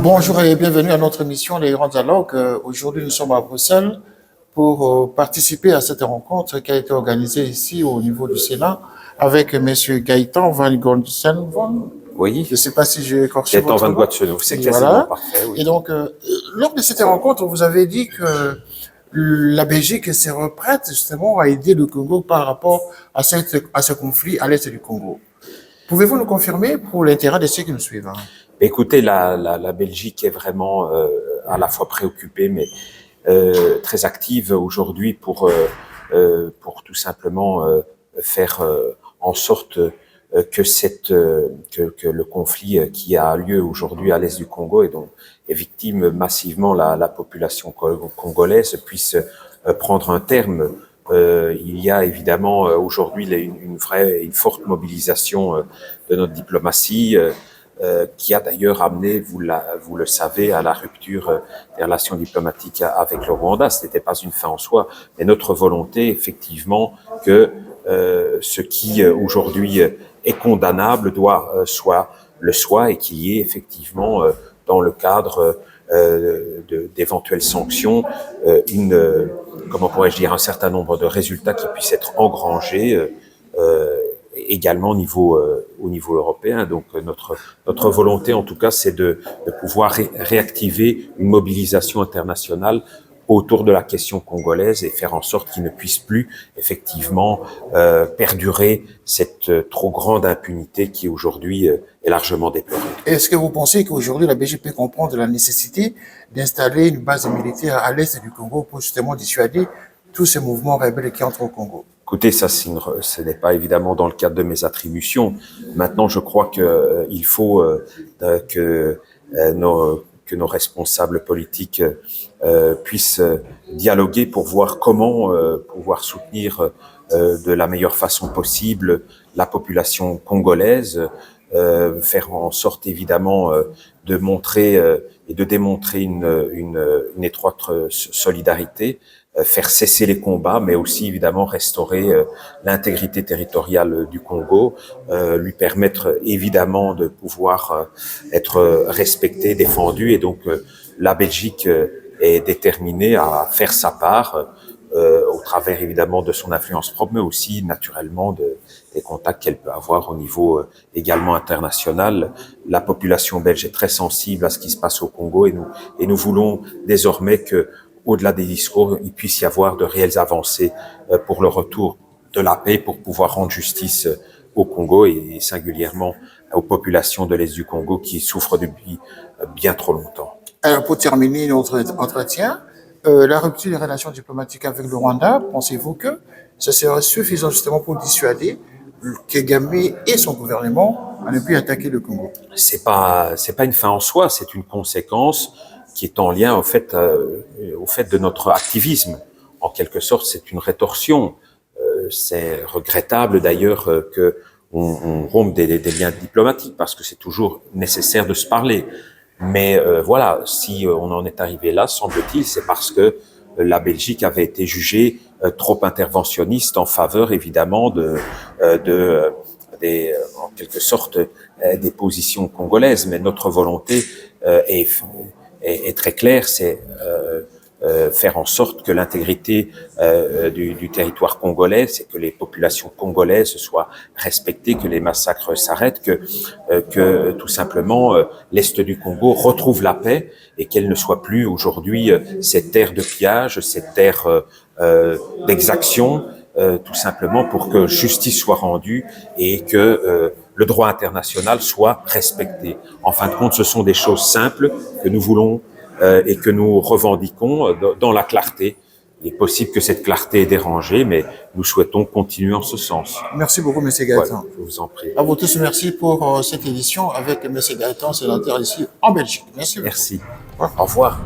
Bonjour et bienvenue à notre émission Les Grands Dialogues. Aujourd'hui, nous sommes à Bruxelles pour participer à cette rencontre qui a été organisée ici au niveau du Sénat avec M. Gaëtan Van Gonsenvoon. Oui, Je ne sais pas si j'ai écorché Gaëtan votre Van nom. Gonsenvoon, c'est Et quasiment voilà. parfait. Oui. Et donc, lors de cette rencontre, vous avez dit que la Belgique serait prête justement à aider le Congo par rapport à ce conflit à l'est du Congo. Pouvez-vous nous confirmer pour l'intérêt de ceux qui nous suivent? Écoutez, la Belgique est vraiment à la fois préoccupée, mais très active aujourd'hui pour tout simplement faire en sorte que le conflit qui a lieu aujourd'hui à l'est du Congo et dont est victime massivement la population congolaise puisse prendre un terme. Il y a évidemment aujourd'hui une forte mobilisation de notre diplomatie qui a d'ailleurs amené, vous le savez, à la rupture des relations diplomatiques avec le Rwanda. Ce n'était pas une fin en soi, mais notre volonté, effectivement, que ce qui aujourd'hui est condamnable le soit et qu'il y ait effectivement, dans le cadre d'éventuelles sanctions, comment pourrais-je dire, un certain nombre de résultats qui puissent être engrangés également au niveau européen. Donc notre volonté, en tout cas, c'est de pouvoir réactiver une mobilisation internationale autour de la question congolaise et faire en sorte qu'il ne puisse plus effectivement perdurer cette trop grande impunité qui aujourd'hui est largement déplorée. Est-ce que vous pensez qu'aujourd'hui la Belgique peut comprendre la nécessité d'installer une base militaire à l'est du Congo pour justement dissuader tous ces mouvements rebelles qui entrent au Congo? Écoutez, ça, ce n'est pas évidemment dans le cadre de mes attributions. Maintenant, je crois que il faut que nos responsables politiques puissent dialoguer pour voir comment pouvoir soutenir de la meilleure façon possible la population congolaise, faire en sorte évidemment de montrer et de démontrer une étroite solidarité, faire cesser les combats, mais aussi évidemment restaurer l'intégrité territoriale du Congo, lui permettre évidemment de pouvoir être respecté, défendu, et donc la Belgique est déterminée à faire sa part au travers évidemment de son influence propre, mais aussi naturellement des contacts qu'elle peut avoir au niveau également international. La population belge est très sensible à ce qui se passe au Congo et nous voulons désormais que, au-delà des discours, il puisse y avoir de réelles avancées pour le retour de la paix, pour pouvoir rendre justice au Congo et singulièrement aux populations de l'Est du Congo qui souffrent depuis bien trop longtemps. Alors, pour terminer notre entretien, la rupture des relations diplomatiques avec le Rwanda, pensez-vous que ce serait suffisant justement pour dissuader Kagame et son gouvernement à ne plus attaquer le Congo? C'est pas une fin en soi, c'est une conséquence qui est en lien au fait de notre activisme. En quelque sorte, c'est une rétorsion. C'est regrettable d'ailleurs que on rompe des liens diplomatiques parce que c'est toujours nécessaire de se parler. Mais voilà, si on en est arrivé là, semble-t-il, c'est parce que la Belgique avait été jugée trop interventionniste en faveur évidemment en quelque sorte des positions congolaises. Mais notre volonté est très claire, c'est faire en sorte que l'intégrité du territoire congolais, c'est que les populations congolaises soient respectées, que les massacres s'arrêtent, que tout simplement l'Est du Congo retrouve la paix et qu'elle ne soit plus aujourd'hui cette terre de pillage, cette terre d'exaction, tout simplement pour que justice soit rendue et que le droit international soit respecté. En fin de compte, ce sont des choses simples que nous voulons et que nous revendiquons dans la clarté. Il est possible que cette clarté est dérangée, mais nous souhaitons continuer en ce sens. Merci beaucoup, M. Gaëtan. Voilà, je vous en prie. À vous tous, merci pour cette édition avec M. Gaëtan, sénateur ici en Belgique. Merci beaucoup. Merci. Au revoir.